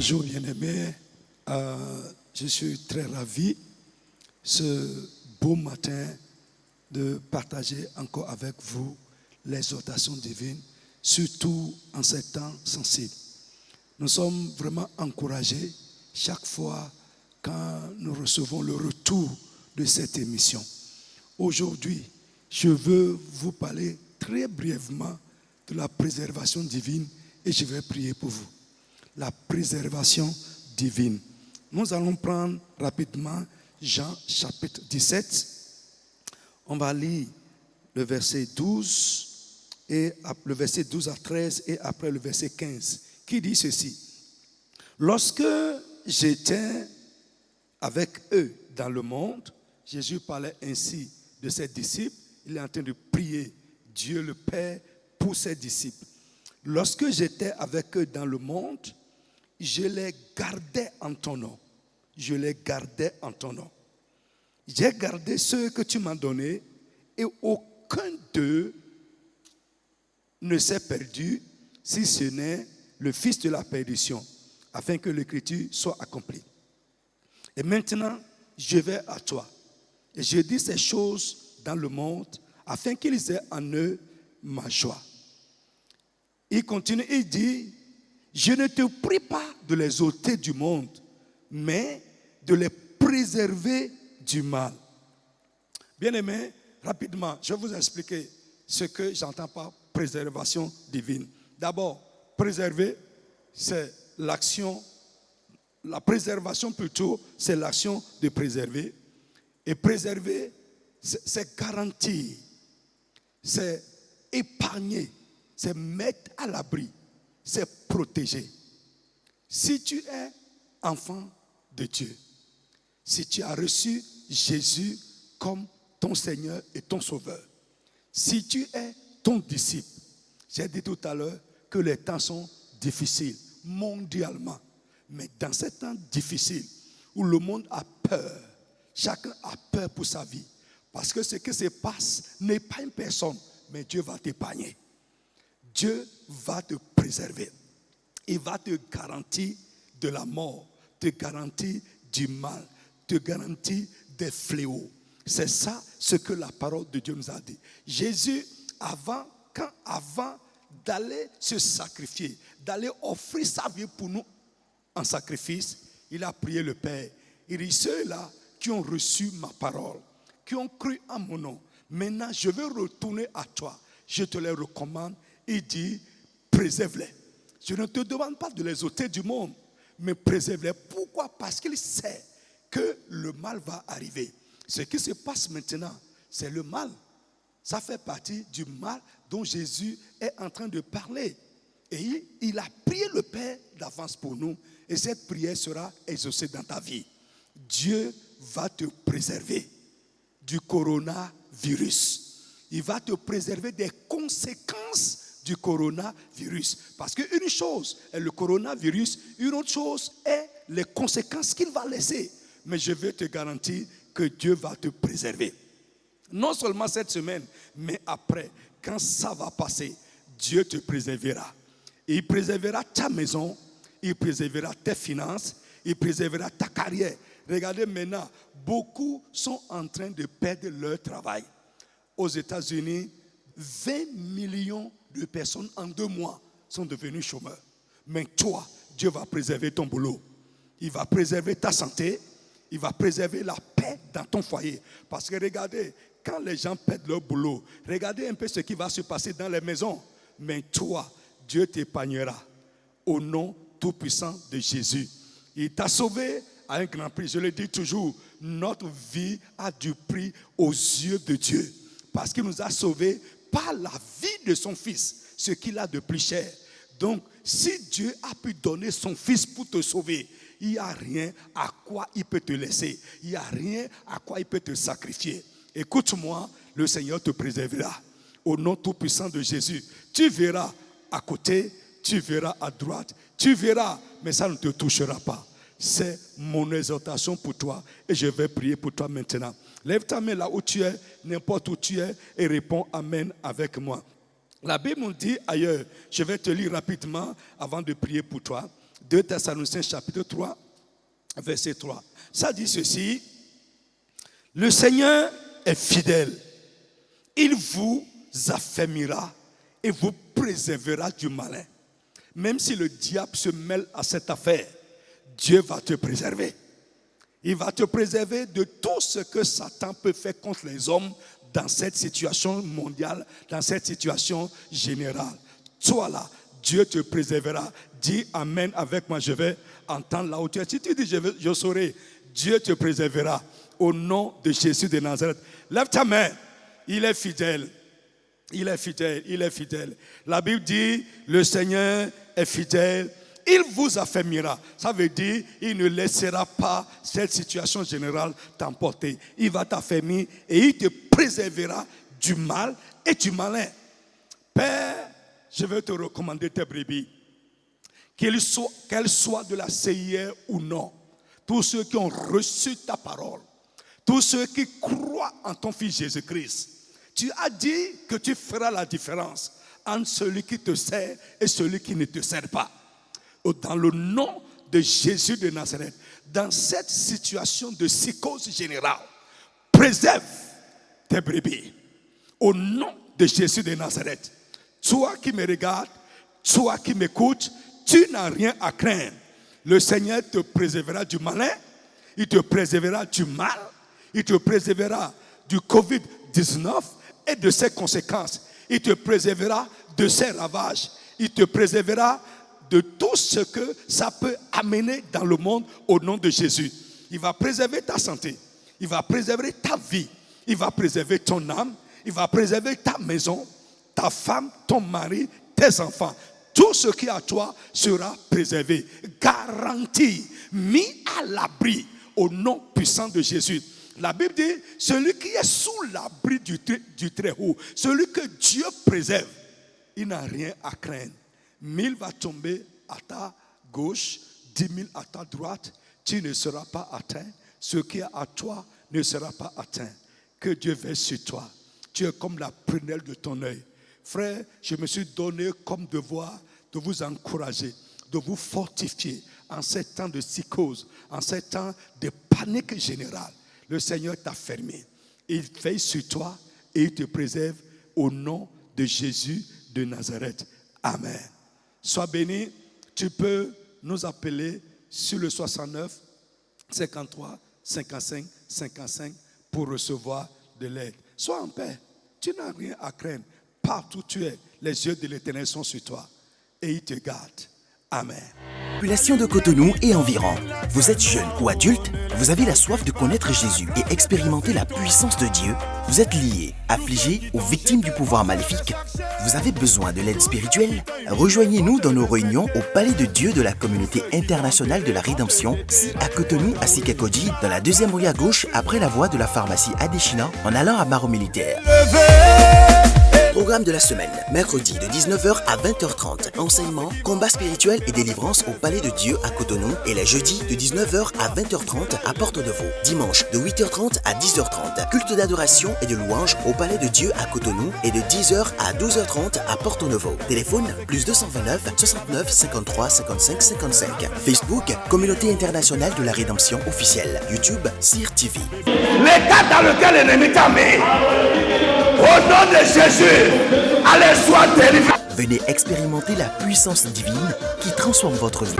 Bonjour bien-aimés, je suis très ravi ce beau matin de partager encore avec vous l'exhortation divine, surtout en ces temps sensibles. Nous sommes vraiment encouragés chaque fois quand nous recevons le retour de cette émission. Aujourd'hui, je veux vous parler très brièvement de la préservation divine et je vais prier pour vous. La préservation divine. Nous allons prendre rapidement Jean chapitre 17. On va lire le verset 12 et le verset 12 à 13 et après le verset 15 qui dit ceci. Lorsque j'étais avec eux dans le monde, Jésus parlait ainsi de ses disciples. Il est en train de prier Dieu le Père pour ses disciples. Lorsque j'étais avec eux dans le monde, je les gardais en ton nom. Je les gardais en ton nom. J'ai gardé ceux que tu m'as donnés et aucun d'eux ne s'est perdu si ce n'est le fils de la perdition, afin que l'écriture soit accomplie. Et maintenant, je vais à toi. Et je dis ces choses dans le monde, afin qu'ils aient en eux ma joie. Il continue, il dit, je ne te prie pas de les ôter du monde, mais de les préserver du mal. Bien-aimés, rapidement, je vais vous expliquer ce que j'entends par préservation divine. D'abord, préserver, c'est l'action, la préservation plutôt, c'est l'action de préserver. Et préserver, c'est garantir, c'est épargner, c'est mettre à l'abri, c'est protéger. Si tu es enfant de Dieu, si tu as reçu Jésus comme ton Seigneur et ton Sauveur, si tu es ton disciple, j'ai dit tout à l'heure que les temps sont difficiles mondialement, mais dans ces temps difficiles où le monde a peur, chacun a peur pour sa vie, parce que ce qui se passe n'est pas une personne, mais Dieu va t'épargner. Dieu va te préserver. Il va te garantir de la mort, te garantir du mal, te garantir des fléaux. C'est ça ce que la parole de Dieu nous a dit. Jésus, avant d'aller se sacrifier, d'aller offrir sa vie pour nous en sacrifice, il a prié le Père. Il dit, ceux-là qui ont reçu ma parole, qui ont cru en mon nom, maintenant je veux retourner à toi. Je te les recommande. Il dit, préserve-les. Je ne te demande pas de les ôter du monde, mais préserve-les. Pourquoi? Parce qu'il sait que le mal va arriver. Ce qui se passe maintenant, c'est le mal. Ça fait partie du mal dont Jésus est en train de parler. Et il a prié le Père d'avance pour nous. Et cette prière sera exaucée dans ta vie. Dieu va te préserver du coronavirus. Il va te préserver des conséquences du coronavirus. Parce qu'une chose est le coronavirus, une autre chose est les conséquences qu'il va laisser. Mais je veux te garantir que Dieu va te préserver. Non seulement cette semaine, mais après, quand ça va passer, Dieu te préservera. Il préservera ta maison, il préservera tes finances, il préservera ta carrière. Regardez maintenant, beaucoup sont en train de perdre leur travail. Aux États-Unis, 20 millions de personnes en 2 mois sont devenues chômeurs. Mais toi, Dieu va préserver ton boulot. Il va préserver ta santé. Il va préserver la paix dans ton foyer. Parce que regardez, quand les gens perdent leur boulot, regardez un peu ce qui va se passer dans les maisons. Mais toi, Dieu t'épargnera au nom tout-puissant de Jésus. Il t'a sauvé à un grand prix. Je le dis toujours, notre vie a du prix aux yeux de Dieu. Parce qu'il nous a sauvés par la vie de son Fils, ce qu'il a de plus cher. Donc, si Dieu a pu donner son Fils pour te sauver, il n'y a rien à quoi il peut te laisser. Il n'y a rien à quoi il peut te sacrifier. Écoute-moi, le Seigneur te préservera. Au nom tout-puissant de Jésus. Tu verras à côté, tu verras à droite, tu verras, mais ça ne te touchera pas. C'est mon exhortation pour toi et je vais prier pour toi maintenant. Lève ta main là où tu es, n'importe où tu es et réponds Amen avec moi. La Bible nous dit ailleurs, je vais te lire rapidement avant de prier pour toi. 2 Thessaloniciens chapitre 3, verset 3. Ça dit ceci: le Seigneur est fidèle. Il vous affermira et vous préservera du malin. Même si le diable se mêle à cette affaire, Dieu va te préserver. Il va te préserver de tout ce que Satan peut faire contre les hommes dans cette situation mondiale, dans cette situation générale. Toi là, Dieu te préservera. Dis Amen avec moi, je vais entendre la hauteur. Si tu dis je saurai, Dieu te préservera au nom de Jésus de Nazareth. Lève ta main. Il est fidèle. Il est fidèle. Il est fidèle. La Bible dit, le Seigneur est fidèle. Il vous affermira. Ça veut dire, il ne laissera pas cette situation générale t'emporter. Il va t'affermir et il te préservera du mal et du malin. Père, je vais te recommander tes brebis. Qu'elles soient de la CIR ou non. Tous ceux qui ont reçu ta parole. Tous ceux qui croient en ton Fils Jésus-Christ. Tu as dit que tu feras la différence entre celui qui te sert et celui qui ne te sert pas. Dans le nom de Jésus de Nazareth, dans cette situation de psychose générale, préserve tes brebis. Au nom de Jésus de Nazareth, toi qui me regardes, toi qui m'écoutes, tu n'as rien à craindre. Le Seigneur te préservera du malin, il te préservera du mal, il te préservera du Covid-19 et de ses conséquences. Il te préservera de ses ravages. Il te préservera de tout ce que ça peut amener dans le monde au nom de Jésus. Il va préserver ta santé. Il va préserver ta vie. Il va préserver ton âme. Il va préserver ta maison, ta femme, ton mari, tes enfants. Tout ce qui est à toi sera préservé, garanti, mis à l'abri au nom puissant de Jésus. La Bible dit, celui qui est sous l'abri du Très-Haut, celui que Dieu préserve, il n'a rien à craindre. 1000 va tomber à ta gauche, 10 000 à ta droite, tu ne seras pas atteint. Ce qui est à toi ne sera pas atteint. Que Dieu veille sur toi. Tu es comme la prunelle de ton œil. Frère, je me suis donné comme devoir de vous encourager, de vous fortifier en ces temps de psychose, en ces temps de panique générale. Le Seigneur t'a fermé. Il veille sur toi et il te préserve au nom de Jésus de Nazareth. Amen. Sois béni. Tu peux nous appeler sur le 69 53 55 55 pour recevoir de l'aide. Sois en paix. Tu n'as rien à craindre. Partout où tu es, les yeux de l'Éternel sont sur toi et il te garde. Amen. Population de Cotonou et environ. Vous êtes jeune ou adulte, vous avez la soif de connaître Jésus et expérimenter la puissance de Dieu. Vous êtes lié, affligé ou victime du pouvoir maléfique. Vous avez besoin de l'aide spirituelle? Rejoignez-nous dans nos réunions au Palais de Dieu de la Communauté internationale de la Rédemption, si à Cotonou, à Sikakodji, dans la 2e rue à gauche, après la voie de la pharmacie Adéchina, en allant à Barreau Militaire. Programme de la semaine, mercredi de 19h à 20h30. Enseignement, combat spirituel et délivrance au Palais de Dieu à Cotonou. Et les jeudis de 19h à 20h30 à Porte-de-Vaux. Dimanche de 8h30 à 10h30. Culte d'adoration et de louange au Palais de Dieu à Cotonou. Et de 10h à 12h30 à Porte-de-Vaux. Téléphone plus 229 69 53 55 55. Facebook, Communauté internationale de la Rédemption officielle. YouTube, CIR TV. L'état dans lequel l'ennemi t'a mis, au nom de Jésus, allez, sois délivré. Venez expérimenter la puissance divine qui transforme votre vie.